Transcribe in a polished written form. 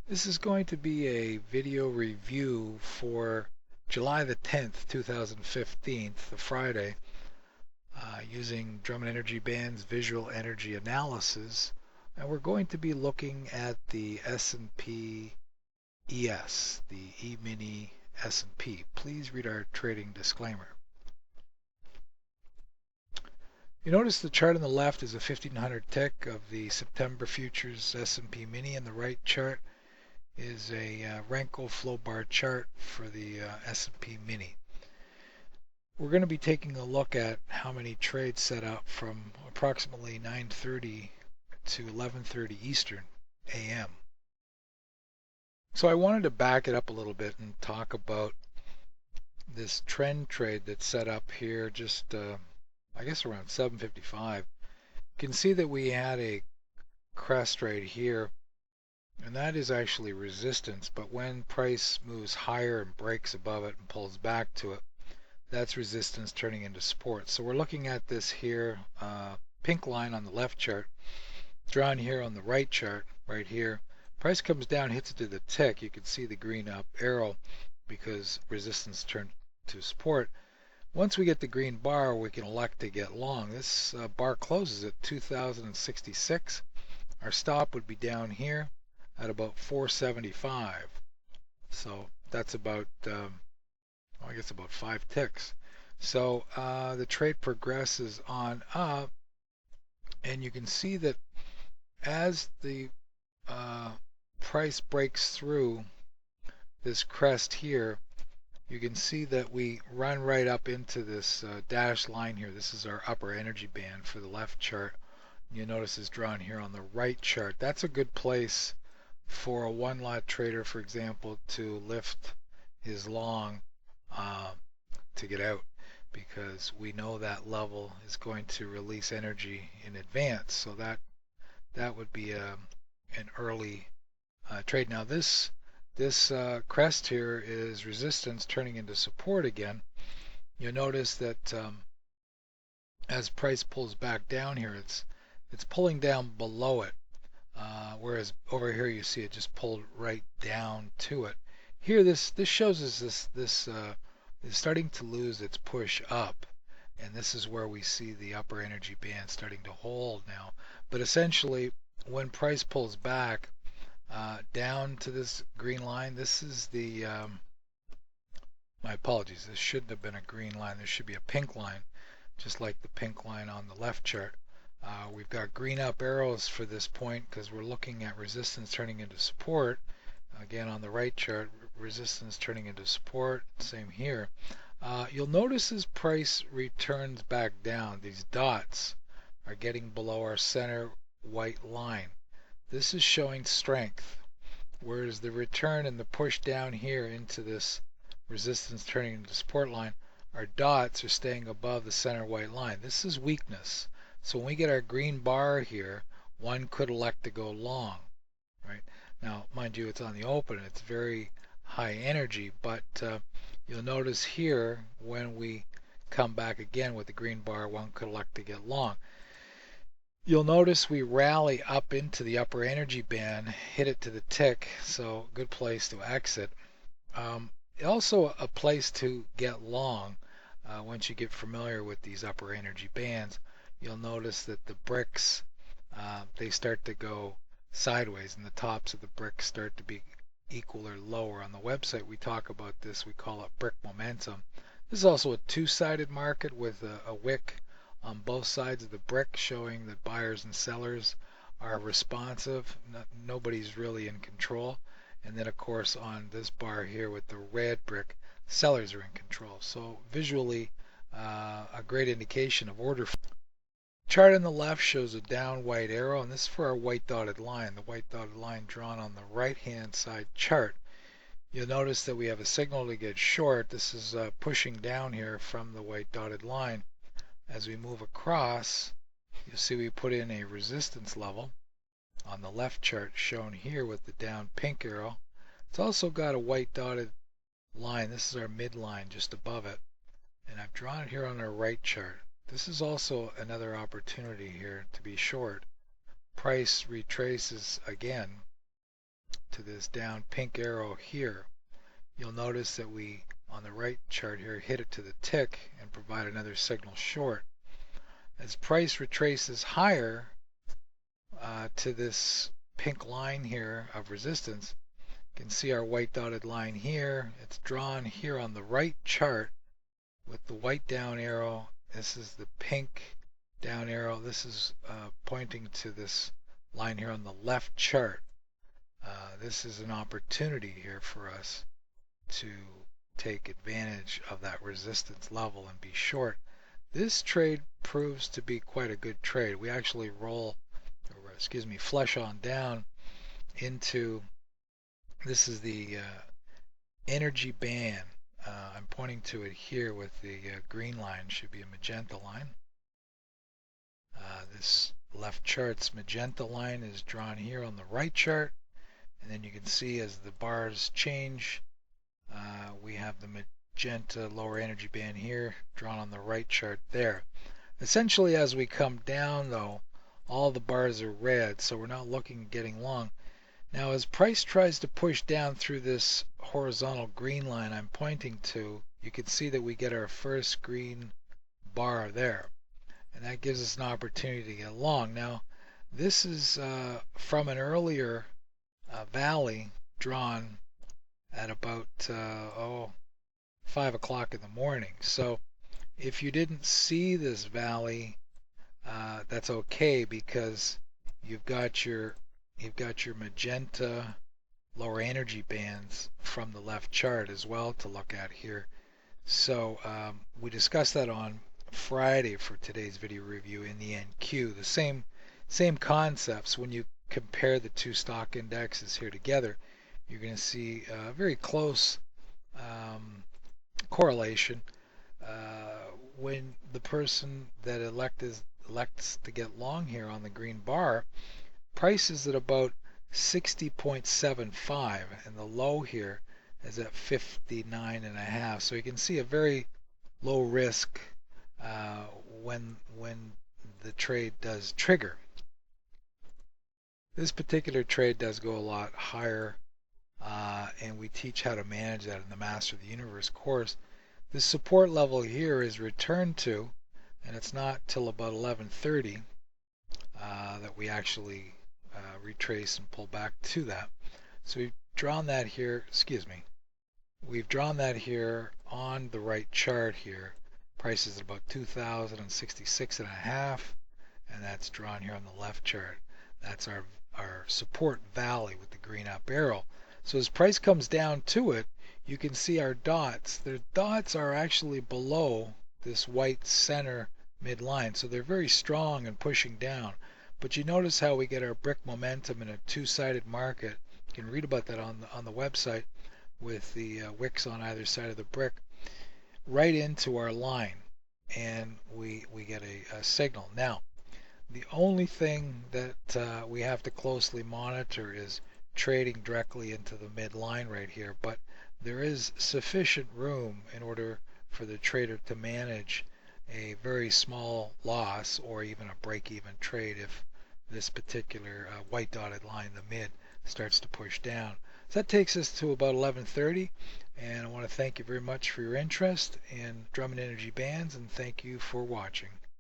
This is going to be a video review for July the 10th, 2015, the Friday, using Drummond Energy Bands Visual Energy Analysis. And we're going to be looking at the S&P ES, the E-mini S&P. Please read our trading disclaimer. You notice the chart on the left is a 1500 tick of the September futures S&P mini, and the right chart is a Renko FloBars chart for the S&P mini. We're going to be taking a look at how many trades set up from approximately 9:30 to 11:30 Eastern AM. So I wanted to back it up a little bit and talk about this trend trade that's set up here just I guess around 7:55. You can see that we had a crest right here, and that is actually resistance, but when price moves higher and breaks above it and pulls back to it, that's resistance turning into support. So we're looking at this here, pink line on the left chart, drawn here on the right chart, right here. Price comes down, hits it to the tick. You can see the green up arrow because resistance turned to support. Once we get the green bar, we can elect to get long. This bar closes at 2066. Our stop would be down here at about 475. So that's about, I guess about 5 ticks. So the trade progresses on up, and you can see that as the price breaks through this crest here, you can see that we run right up into this dashed line here. This is our upper energy band for the left chart. You notice is drawn here on the right chart. That's a good place for a one lot trader, for example, to lift his long to get out, because we know that level is going to release energy in advance. So that would be an early trade. Now this crest here is resistance turning into support again. You'll notice that as price pulls back down here, it's pulling down below it, whereas over here you see it just pulled right down to it. Here this shows us this is starting to lose its push up, and this is where we see the upper energy band starting to hold now. But essentially, when price pulls back down to this green line, this is the my apologies, this shouldn't have been a green line. There should be a pink line, just like the pink line on the left chart. We've got green up arrows for this point because we're looking at resistance turning into support. Again, on the right chart, resistance turning into support. Same here. You'll notice as price returns back down, these dots are getting below our center white line. This is showing strength, whereas the return and the push down here into this resistance turning into support line, our dots are staying above the center white line. This is weakness. So when we get our green bar here, one could elect to go long, right? Now, mind you, it's on the open, it's very high energy, but you'll notice here when we come back again with the green bar, one could elect to get long. You'll notice we rally up into the upper energy band, hit it to the tick, so good place to exit. Also a place to get long once you get familiar with these upper energy bands. You'll notice that the bricks, they start to go sideways, and the tops of the bricks start to be equal or lower. On the website we talk about this, we call it brick momentum. This is also a two-sided market with a wick on both sides of the brick, showing that buyers and sellers are responsive. Nobody's really in control. And then of course on this bar here with the red brick, sellers are in control. So visually a great indication of order. Chart on the left shows a down white arrow, and this is for our white dotted line, the white dotted line drawn on the right hand side chart. You'll notice that we have a signal to get short. This is pushing down here from the white dotted line. As we move across, you'll see we put in a resistance level on the left chart shown here with the down pink arrow. It's also got a white dotted line. This is our midline just above it, and I've drawn it here on our right chart. This is also another opportunity here to be short. Price retraces again to this down pink arrow here, you'll notice that we, on the right chart here, hit it to the tick and provide another signal short. As price retraces higher to this pink line here of resistance, you can see our white dotted line here. It's drawn here on the right chart with the white down arrow. This is the pink down arrow. This is pointing to this line here on the left chart. This is an opportunity here for us to take advantage of that resistance level and be short. This trade proves to be quite a good trade. We actually flush on down into, this is the energy band. I'm pointing to it here with the green line, should be a magenta line. This left chart's magenta line is drawn here on the right chart, and then you can see as the bars change, we have the magenta lower energy band here drawn on the right chart there. Essentially, as we come down though, all the bars are red, so we're not looking at getting long. Now as price tries to push down through this horizontal green line I'm pointing to, you can see that we get our first green bar there, and that gives us an opportunity to get long. Now this is from an earlier valley drawn at about 5 o'clock in the morning. So if you didn't see this valley, that's okay, because you've got your magenta lower energy bands from the left chart as well to look at here. So we discussed that on Friday for today's video review in the NQ. The same concepts. When you compare the two stock indexes here together, you're going to see a very close correlation. When the person that elects to get long here on the green bar, price is at about 60.75, and the low here is at 59.5. So you can see a very low risk when the trade does trigger. This particular trade does go a lot higher, and we teach how to manage that in the Master of the Universe course. The support level here is returned to, and it's not till about 11:30 that we actually retrace and pull back to that. So we've drawn that here, we've drawn that here on the right chart here. Price is about 2,066.5, and that's drawn here on the left chart. That's our support valley with the green up arrow. So as price comes down to it, you can see our dots. The dots are actually below this white center midline, so they're very strong and pushing down. But you notice how we get our brick momentum in a two-sided market. You can read about that on the website with the wicks on either side of the brick, right into our line, and we get a signal. Now, the only thing that we have to closely monitor is trading directly into the midline right here, but there is sufficient room in order for the trader to manage a very small loss or even a break-even trade if this particular white dotted line, the mid, starts to push down. So that takes us to about 11:30, and I want to thank you very much for your interest in Drummond Energy Bands, and thank you for watching.